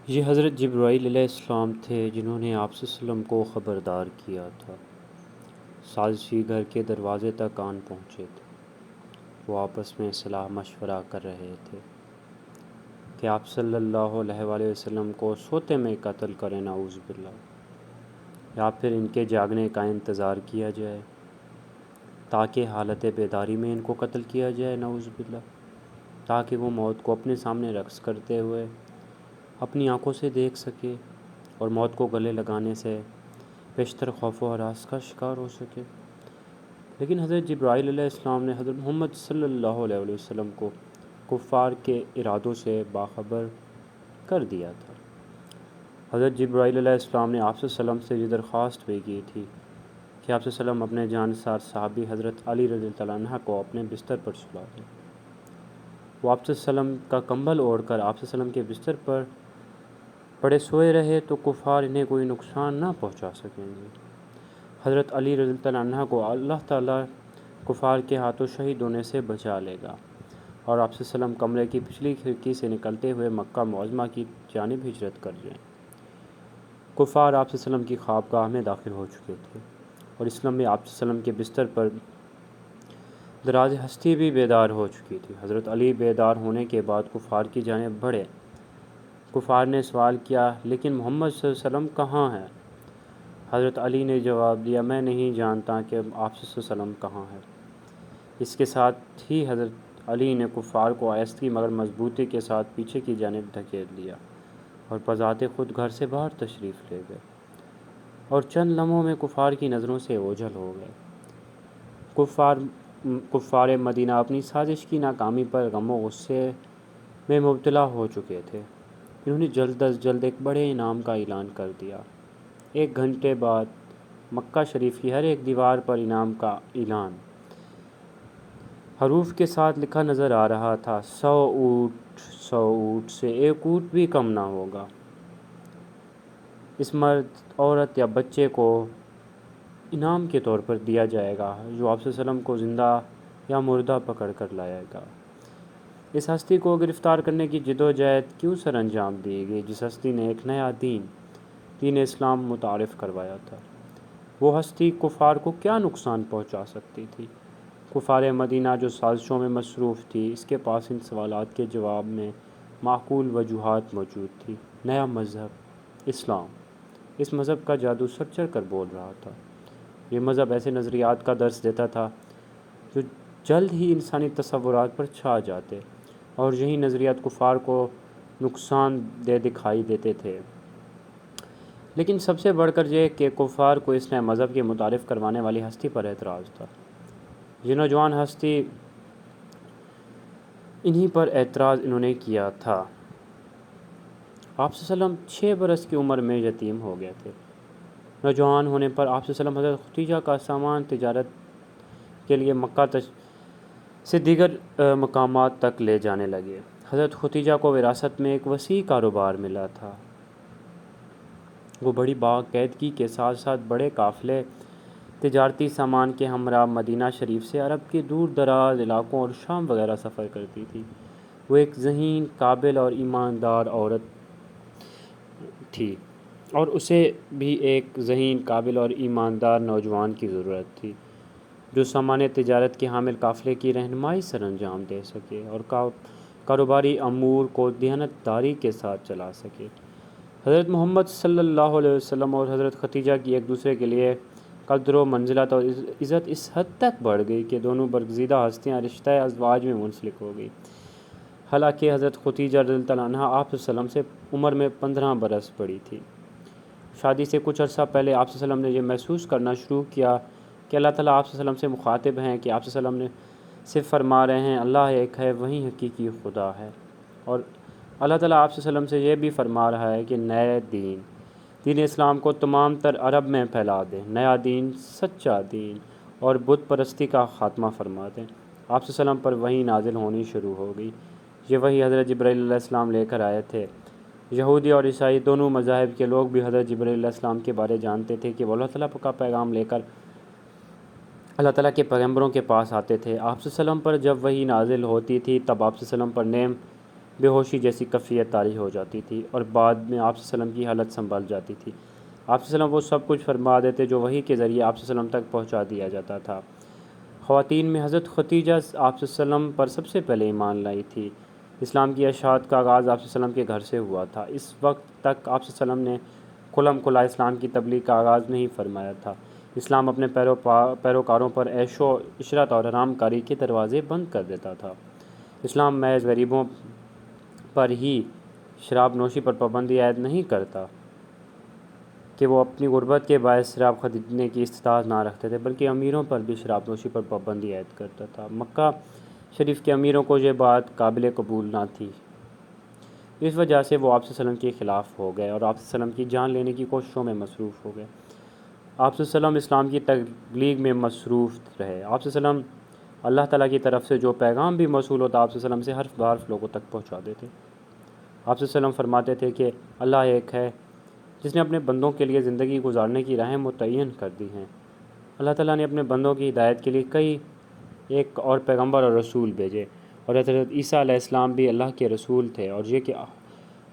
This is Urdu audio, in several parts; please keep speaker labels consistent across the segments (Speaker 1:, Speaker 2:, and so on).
Speaker 1: یہ حضرت جبرائیل علیہ السلام تھے جنہوں نے آپ صلی اللہ علیہ وسلم کو خبردار کیا تھا۔ سازشی گھر کے دروازے تک آن پہنچے تھے۔ وہ آپس میں صلاح مشورہ کر رہے تھے کہ آپ صلی اللہ علیہ وآلہ وسلم کو سوتے میں قتل کریں نعوذ باللہ، یا پھر ان کے جاگنے کا انتظار کیا جائے تاکہ حالت بیداری میں ان کو قتل کیا جائے نعوذ باللہ، تاکہ وہ موت کو اپنے سامنے رقص کرتے ہوئے اپنی آنکھوں سے دیکھ سکے اور موت کو گلے لگانے سے بیشتر خوف و ہراس کا شکار ہو سکے۔ لیکن حضرت جبرائیل علیہ السلام نے حضرت محمد صلی اللہ علیہ وسلم کو کفار کے ارادوں سے باخبر کر دیا تھا۔ حضرت جبرائیل علیہ السلام نے آپ صلی اللہ علیہ وسلم سے یہ درخواست بھی کی تھی کہ آپ صلی اللہ علیہ وسلم اپنے جانثار صحابی حضرت علی رضی اللہ عنہ کو اپنے بستر پر سلا دیں۔ وہ آپ صلی اللہ علیہ وسلم کا کمبل اوڑھ کر آپ صلی اللہ علیہ وسلم کے بستر پر پڑے سوئے رہے تو کفار انہیں کوئی نقصان نہ پہنچا سکیں گے۔ حضرت علی رضی اللہ عنہ کو اللہ تعالیٰ کفار کے ہاتھوں شہید ہونے سے بچا لے گا، اور آپ صلی اللہ علیہ وسلم کمرے کی پچھلی کھڑکی سے نکلتے ہوئے مکہ معظمہ کی جانب ہجرت کر جائیں۔ کفار آپ صلی اللہ علیہ وسلم کی خوابگاہ میں داخل ہو چکے تھے، اور اس لمحے آپ صلی اللہ علیہ وسلم کے بستر پر دراز ہستی بھی بیدار ہو چکی تھی۔ حضرت علی بیدار ہونے کے بعد کفار کی جانب بڑھے۔ کفار نے سوال کیا، لیکن محمد صلی اللہ علیہ وسلم کہاں ہیں؟ حضرت علی نے جواب دیا، میں نہیں جانتا کہ آپ صلی اللہ علیہ وسلم کہاں ہیں۔ اس کے ساتھ ہی حضرت علی نے کفار کو آہستگی مگر مضبوطی کے ساتھ پیچھے کی جانب دھکیل دیا اور بذات خود گھر سے باہر تشریف لے گئے، اور چند لمحوں میں کفار کی نظروں سے اوجھل ہو گئے۔ کفار مدینہ اپنی سازش کی ناکامی پر غم و غصے میں مبتلا ہو چکے تھے۔ انہوں نے جلد از جلد ایک بڑے انعام کا اعلان کر دیا۔ 1 گھنٹے بعد مکہ شریف کی ہر ایک دیوار پر انعام کا اعلان حروف کے ساتھ لکھا نظر آ رہا تھا، 100 اونٹ، 100 اونٹ سے 1 اونٹ بھی کم نہ ہوگا۔ اس مرد، عورت یا بچے کو انعام کے طور پر دیا جائے گا جو آپ صلی اللہ علیہ وسلم کو زندہ یا مردہ پکڑ کر لائے گا۔ اس ہستی کو گرفتار کرنے کی جدوجہد کیوں سر انجام دی گئی جس ہستی نے ایک نیا دین اسلام متعارف کروایا تھا؟ وہ ہستی کفار کو کیا نقصان پہنچا سکتی تھی؟ کفار مدینہ جو سازشوں میں مصروف تھی، اس کے پاس ان سوالات کے جواب میں معقول وجوہات موجود تھی۔ نیا مذہب اسلام، اس مذہب کا جادو سر چڑھ کر بول رہا تھا۔ یہ مذہب ایسے نظریات کا درس دیتا تھا جو جلد ہی انسانی تصورات پر چھا جاتے، اور یہی نظریات کفار کو نقصان دہ دکھائی دیتے تھے۔ لیکن سب سے بڑھ کر یہ کہ کفار کو اس نئے مذہب کے متعارف کروانے والی ہستی پر اعتراض تھا۔ یہ نوجوان ہستی، انہی پر اعتراض انہوں نے کیا تھا۔ آپ صلی اللہ علیہ وسلم 6 برس کی عمر میں یتیم ہو گئے تھے۔ نوجوان ہونے پر آپ صلی اللہ علیہ وسلم حضرت خدیجہ کا سامان تجارت کے لیے مکہ سے دیگر مقامات تک لے جانے لگے۔ حضرت خدیجہ کو وراثت میں ایک وسیع کاروبار ملا تھا۔ وہ بڑی باقاعدگی کے ساتھ ساتھ بڑے قافلے تجارتی سامان کے ہمراہ مدینہ شریف سے عرب کے دور دراز علاقوں اور شام وغیرہ سفر کرتی تھی۔ وہ ایک ذہین، قابل اور ایماندار عورت تھی، اور اسے بھی ایک ذہین، قابل اور ایماندار نوجوان کی ضرورت تھی جو سامان تجارت کے حامل قافلے کی رہنمائی سر انجام دے سکے اور کاروباری امور کو دیانت داری کے ساتھ چلا سکے۔ حضرت محمد صلی اللہ علیہ وسلم اور حضرت خدیجہ کی ایک دوسرے کے لیے قدر و منزلت اور عزت اس حد تک بڑھ گئی کہ دونوں برگزیدہ ہستیاں رشتہ ازواج میں منسلک ہو گئی۔ حالانکہ حضرت خدیجہ رضی اللہ عنہا آپ صلی اللہ علیہ وسلم سے عمر میں 15 برس بڑی تھی۔ شادی سے کچھ عرصہ پہلے آپ صلی اللہ علیہ وسلم نے یہ محسوس کرنا شروع کیا کہ اللہ تعالیٰ آپ صلی اللہ علیہ وسلم سے مخاطب ہیں، کہ آپ صلی اللہ علیہ وسلم سے فرما رہے ہیں، اللہ ایک ہے، وہی حقیقی خدا ہے، اور اللہ تعالیٰ آپ صلی اللہ علیہ وسلم سے یہ بھی فرما رہا ہے کہ نئے دین اسلام کو تمام تر عرب میں پھیلا دیں، نیا دین، سچا دین اور بت پرستی کا خاتمہ فرما دیں۔ آپ صلی اللہ علیہ وسلم پر وحی نازل ہونی شروع ہو گئی۔ یہ وحی حضرت جبرائیل علیہ السلام لے کر آئے تھے۔ یہودی اور عیسائی دونوں مذاہب کے لوگ بھی حضرت جبرائیل علیہ السلام کے بارے جانتے تھے کہ وہ اللہ تعالیٰ کا پیغام لے کر اللہ تعالیٰ کے پیغمبروں کے پاس آتے تھے۔ آپ صلی اللہ علیہ وسلم پر جب وحی نازل ہوتی تھی تب آپ صلی اللہ علیہ وسلم پر نیم بے ہوشی جیسی کیفیت طاری ہو جاتی تھی اور بعد میں آپ صلی اللہ علیہ وسلم کی حالت سنبھل جاتی تھی۔ آپ صلی اللہ علیہ وسلم وہ سب کچھ فرما دیتے جو وحی کے ذریعے آپ صلی اللہ علیہ وسلم تک پہنچا دیا جاتا تھا۔ خواتین میں حضرت ختیجہ آپ صلی اللہ علیہ وسلم پر سب سے پہلے ایمان لائی تھی۔ اسلام کی اشاعت کا آغاز آپ صلی اللہ علیہ وسلم کے گھر سے ہوا تھا۔ اس وقت تک آپ صلی اللہ علیہ وسلم نے کھلم کھلا اسلام کی تبلیغ کا آغاز نہیں فرمایا تھا۔ اسلام اپنے پیروکاروں پر عیش و عشرت اور آرام کاری کے دروازے بند کر دیتا تھا۔ اسلام محض غریبوں پر ہی شراب نوشی پر پابندی عائد نہیں کرتا کہ وہ اپنی غربت کے باعث شراب خریدنے کی استطاعت نہ رکھتے تھے، بلکہ امیروں پر بھی شراب نوشی پر پابندی عائد کرتا تھا۔ مکہ شریف کے امیروں کو یہ بات قابل قبول نہ تھی، اس وجہ سے وہ آپ صلی اللہ علیہ وسلم کے خلاف ہو گئے اور آپ صلی اللہ علیہ وسلم کی جان لینے کی کوششوں میں مصروف ہو گئے۔ آپ صلی اللہ علیہ وسلم اسلام کی تبلیغ میں مصروف رہے۔ آپ صلی اللہ علیہ وسلم اللہ تعالیٰ کی طرف سے جو پیغام بھی موصول ہوتا آپ صلی اللہ علیہ وسلم سے حرف بحرف لوگوں تک پہنچا دیتے۔ آپ صلی اللہ علیہ وسلم فرماتے تھے کہ اللہ ایک ہے جس نے اپنے بندوں کے لیے زندگی گزارنے کی راہیں متعین کر دی ہیں۔ اللہ تعالیٰ نے اپنے بندوں کی ہدایت کے لیے ایک اور پیغمبر اور رسول بھیجے، اور حضرت عیسیٰ علیہ السلام بھی اللہ کے رسول تھے، اور یہ کہ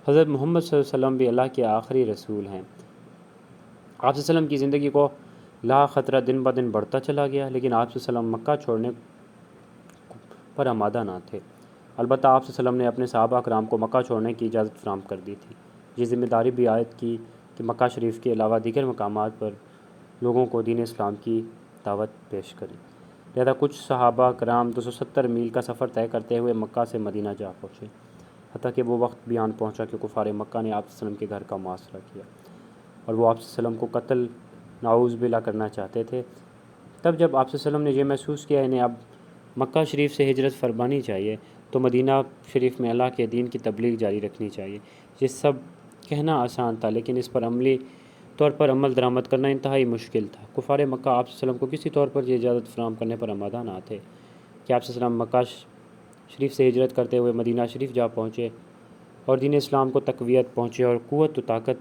Speaker 1: حضرت محمد صلی اللہ علیہ وسلم بھی اللہ کے آخری رسول ہیں۔ آپ صلی اللہ علیہ وسلم کی زندگی کو لا خطرہ دن بدن بڑھتا چلا گیا، لیکن آپ صلی اللہ علیہ وسلم مکہ چھوڑنے پر آمادہ نہ تھے۔ البتہ آپ صلی اللہ علیہ وسلم نے اپنے صحابہ کرام کو مکہ چھوڑنے کی اجازت فراہم کر دی تھی۔ یہ ذمہ داری بھی عائد کی کہ مکہ شریف کے علاوہ دیگر مقامات پر لوگوں کو دین اسلام کی دعوت پیش کریں۔ لہذا کچھ صحابہ کرام 270 میل کا سفر طے کرتے ہوئے مکہ سے مدینہ جا پہنچے، حتیٰ کہ وہ وقت بھی آن پہنچا کہ کفار مکہ نے آپ صلی اللہ علیہ وسلم کے گھر کا محاصرہ کیا اور وہ آپ صلی اللہ علیہ وسلم کو قتل نعوذ باللہ کرنا چاہتے تھے۔ تب جب آپ صلی اللہ علیہ وسلم نے یہ محسوس کیا انہیں اب مکہ شریف سے ہجرت فرمانی چاہیے، تو مدینہ شریف میں اللہ کے دین کی تبلیغ جاری رکھنی چاہیے۔ یہ سب کہنا آسان تھا، لیکن اس پر عملی طور پر عمل درآمد کرنا انتہائی مشکل تھا۔ کفار مکہ آپ صلی اللہ علیہ وسلم کو کسی طور پر یہ اجازت فراہم کرنے پر آمادہ نہ تھے کہ آپ صلی اللہ علیہ وسلم مکہ شریف سے ہجرت کرتے ہوئے مدینہ شریف جا پہنچے اور دین اسلام کو تقویت پہنچے اور قوت و طاقت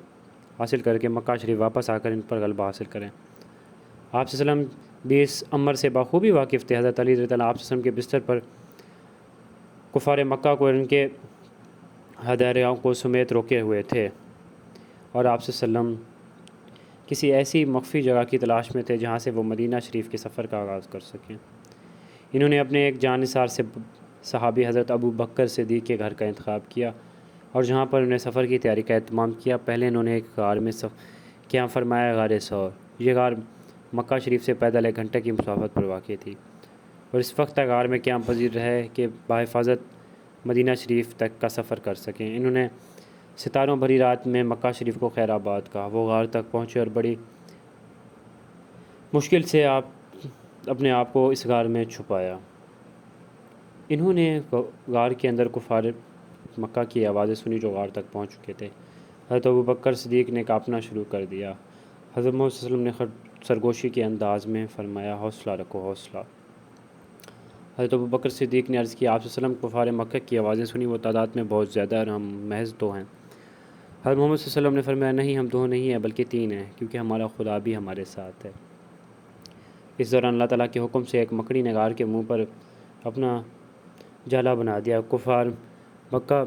Speaker 1: حاصل کر کے مکہ شریف واپس آ کر ان پر غلبہ حاصل کریں۔ آپ صلی اللہ علیہ وسلم بھی اس امر سے بخوبی واقف تھے۔ حضرت علی رضی اللہ عنہ آپ صلی اللہ علیہ وسلم کے بستر پر کفار مکہ کو ان کے ہدایوں کو سمیت روکے ہوئے تھے، اور آپ صلی اللہ علیہ وسلم کسی ایسی مخفی جگہ کی تلاش میں تھے جہاں سے وہ مدینہ شریف کے سفر کا آغاز کر سکیں۔ انہوں نے اپنے ایک جانثار سے صحابی حضرت ابو بکر صدیق کے گھر کا انتخاب کیا اور جہاں پر انہیں سفر کی تیاری کا اہتمام کیا۔ پہلے انہوں نے ایک غار میں قیام فرمایا، غار ثور۔ یہ غار مکہ شریف سے پیدل 1 گھنٹے کی مسافت پر واقع تھی، اور اس وقت تک غار میں قیام پذیر رہے کہ بحفاظت مدینہ شریف تک کا سفر کر سکیں۔ انہوں نے ستاروں بھری رات میں مکہ شریف کو خیر آباد کہا۔ وہ غار تک پہنچے اور بڑی مشکل سے اپنے آپ کو اس غار میں چھپایا۔ انہوں نے غار کے اندر کفار مکہ کی آوازیں سنی جو غار تک پہنچ چکے تھے۔ حضرت ابو بکر صدیق نے کانپنا شروع کر دیا۔ حضرت محمد صلی اللہ علیہ وسلم نے سرگوشی کے انداز میں فرمایا، حوصلہ رکھو، حوصلہ۔ حضرت ابو بکر صدیق نے عرض کیا، آپ صلی اللہ علیہ وسلم کفار مکہ کی آوازیں سنی، وہ تعداد میں بہت زیادہ اور ہم محض 2 ہیں۔ حضرت محمد صلی اللہ علیہ وسلم نے فرمایا، نہیں، ہم 2 نہیں ہیں بلکہ 3 ہیں، کیونکہ ہمارا خدا بھی ہمارے ساتھ ہے۔ اس دوران اللہ تعالیٰ کے حکم سے ایک مکڑی نے غار کے منہ پر اپنا جالا بنا دیا۔ کفار مکہ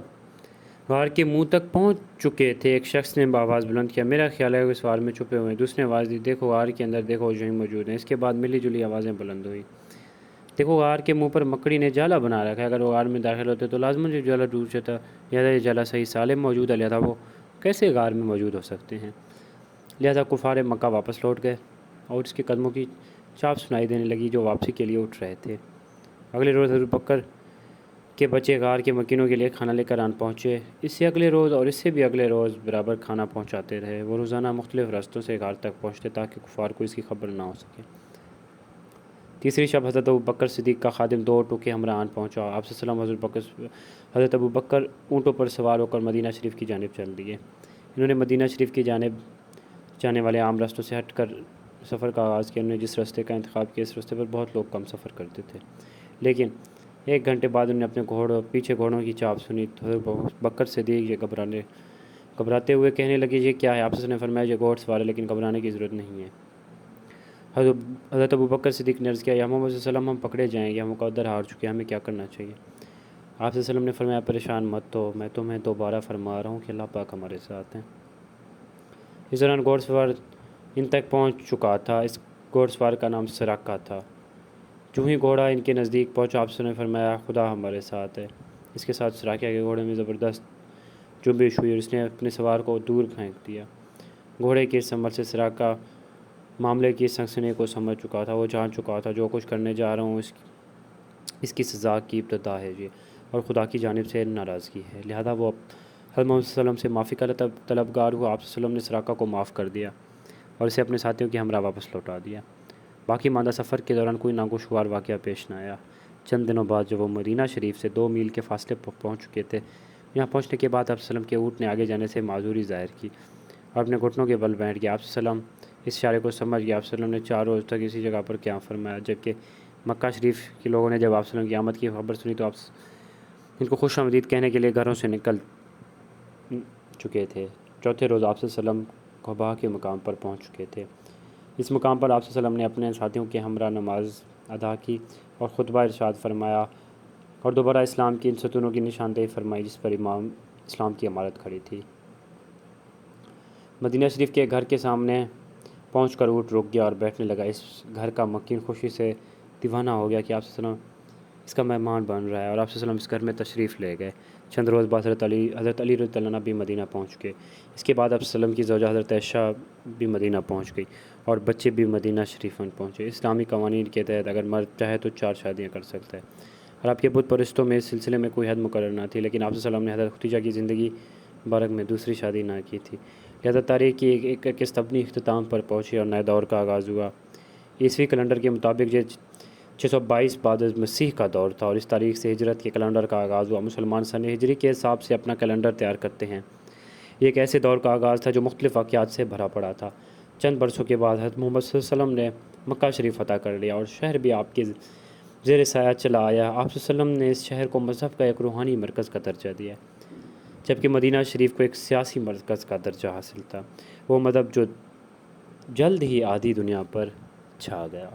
Speaker 1: غار کے منہ تک پہنچ چکے تھے۔ ایک شخص نے بآواز بلند کیا، میرا خیال ہے وہ اس غار میں چھپے ہوئے ہیں۔ دوسرے نے آواز دی، دیکھو غار کے اندر، دیکھو جو ہی موجود ہیں۔ اس کے بعد ملی جلی آوازیں بلند ہوئی، دیکھو غار کے منہ پر مکڑی نے جالا بنا رکھا ہے، اگر وہ غار میں داخل ہوتے تو لازماً یہ جالا ٹوٹ جاتا، لہٰذا یہ جالا صحیح سالم موجود ہے، لہٰذا وہ کیسے غار میں موجود ہو سکتے ہیں؟ لہٰذا کفار مکہ واپس لوٹ گئے اور اس کے قدموں کی چاپ سنائی دینے لگی جو واپسی کے لیے اٹھ رہے تھے۔ اگلے روز حضرت بکر کے بچے غار کے مکینوں کے لیے کھانا لے کر آن پہنچے۔ اس سے اگلے روز اور اس سے بھی اگلے روز برابر کھانا پہنچاتے رہے۔ وہ روزانہ مختلف راستوں سے غار تک پہنچتے تاکہ کفار کو اس کی خبر نہ ہو سکے۔ تیسری شب حضرت ابو بکر صدیق کا خادم 2 اونٹوں کے ہمراہ آن پہنچا۔ آپ صلی اللہ علیہ وسلم حضرت ابو بکر اونٹوں پر سوار ہو کر مدینہ شریف کی جانب چل دیے۔ انہوں نے مدینہ شریف کی جانب جانے والے عام راستوں سے ہٹ کر سفر کا آغاز کیا۔ انہوں نے جس راستے کا انتخاب کیا، اس راستے پر بہت لوگ کم سفر کرتے تھے، لیکن 1 گھنٹے بعد انہوں نے اپنے پیچھے گھوڑوں کی چاپ سنی۔ حضرت بکر صدیق یہ گھبراتے ہوئے کہنے لگے، یہ کیا ہے؟ آپ نے فرمایا، یہ گھوڑ سوار ہے، لیکن گھبرانے کی ضرورت نہیں ہے۔ حضرت ابو بکر صدیق نے عرض کیا، یا محمد صلی اللہ علیہ وسلم، ہم پکڑے جائیں گے، ہم مقدر ہار چکے ہیں، ہمیں کیا کرنا چاہیے؟ آپ صلی اللہ علیہ وسلم نے فرمایا پریشان مت ہو، میں تمہیں دوبارہ فرما رہا ہوں کہ اللہ پاک ہمارے ساتھ ہیں۔ اس دوران گھوڑ سوار ان تک پہنچ چکا تھا۔ اس گھوڑ سوار کا نام سراقہ تھا۔ جو ہی گھوڑا ان کے نزدیک پہنچا، آپ صلی اللہ علیہ وسلم نے فرمایا خدا ہمارے ساتھ ہے۔ اس کے ساتھ سراقہ کے گھوڑے میں زبردست جنبش ہوئی اور اس نے اپنے سوار کو دور پھینک دیا۔ گھوڑے کے اس عمل سے سراقہ معاملے کی سنسنی کو سمجھ چکا تھا۔ وہ جان چکا تھا جو کچھ کرنے جا رہا ہوں اس کی سزا کی ابتدا ہے یہ، اور خدا کی جانب سے ناراضگی ہے، لہذا وہ حضرت محمد صلی اللہ علیہ وسلم سے معافی کا طلبگار ہوا۔ آپ صلی اللہ علیہ وسلم نے سراقہ کو معاف کر دیا اور اسے اپنے ساتھیوں کے ہمراہ واپس لوٹا دیا۔ باقی ماندہ سفر کے دوران کوئی ناگوشگوار واقعہ پیش نہ آیا۔ چند دنوں بعد جب وہ مدینہ شریف سے 2 میل کے فاصلے پر پہنچ چکے تھے، یہاں پہنچنے کے بعد آپ صلی اللہ علیہ وسلم کے اونٹ نے آگے جانے سے معذوری ظاہر کی اور اپنے گھٹنوں کے بل بیٹھ گیا۔ آپ صلی اللہ علیہ وسلم اس اشارے کو سمجھ گیا۔ آپ صلی اللہ علیہ وسلم نے 4 روز تک اسی جگہ پر قیام فرمایا، جبکہ مکہ شریف کے لوگوں نے جب آپ صلی اللہ علیہ وسلم کی آمد کی خبر سنی تو آپ ان کو خوش آمدید کہنے کے لیے گھروں سے نکل چکے تھے۔ چوتھے روز آپ صلی اللہ علیہ وسلم قباء کے مقام پر پہنچ چکے تھے۔ اس مقام پر آپ صلی اللہ علیہ وسلم نے اپنے ساتھیوں کے ہمراہ نماز ادا کی اور خطبہ ارشاد فرمایا اور دوبارہ اسلام کی ان ستونوں کی نشاندہی فرمائی جس پر امام اسلام کی عمارت کھڑی تھی۔ مدینہ شریف کے گھر کے سامنے پہنچ کر اونٹ رک گیا اور بیٹھنے لگا۔ اس گھر کا مکین خوشی سے دیوانہ ہو گیا کہ آپ صلی اللہ علیہ وسلم اس کا مہمان بن رہا ہے، اور آپ صلی اللہ علیہ وسلم اس گھر میں تشریف لے گئے۔ چند روز بعد حضرت علی رضی اللہ عنہ بھی مدینہ پہنچ گئے۔ اس کے بعد آپ صلی اللہ علیہ وسلم کی زوجہ حضرت عائشہ بھی مدینہ پہنچ گئی اور بچے بھی مدینہ شریف میں پہنچے۔ اسلامی قوانین کے تحت اگر مرد چاہے تو 4 شادیاں کر سکتا ہے، اور آپ کے بت پرستوں میں اس سلسلے میں کوئی حد مقرر نہ تھی، لیکن آپ صلی اللہ علیہ وسلم نے حضرت ختیجہ کی زندگی مبارک میں دوسری شادی نہ کی تھی، لہذا تاریخ کی ایک قسط اپنی اختتام پر پہنچی اور نئے دور کا آغاز ہوا۔ عیسوی کیلنڈر کے مطابق یہ 622 بعد از مسیح کا دور تھا اور اس تاریخ سے ہجرت کے کیلنڈر کا آغاز ہوا۔ مسلمان سن ہجری کے حساب سے اپنا کیلنڈر تیار کرتے ہیں۔ یہ ایک ایسے دور کا آغاز تھا جو مختلف واقعات سے بھرا پڑا تھا۔ چند برسوں کے بعد حضرت محمد صلی اللہ علیہ وسلم نے مکہ شریف فتح کر لیا اور شہر بھی آپ کے زیر سایہ چلا آیا۔ آپ صلی اللہ علیہ وسلم نے اس شہر کو مذہب کا ایک روحانی مرکز کا درجہ دیا، جبکہ مدینہ شریف کو ایک سیاسی مرکز کا درجہ حاصل تھا، وہ مذہب جو جلد ہی آدھی دنیا پر چھا گیا۔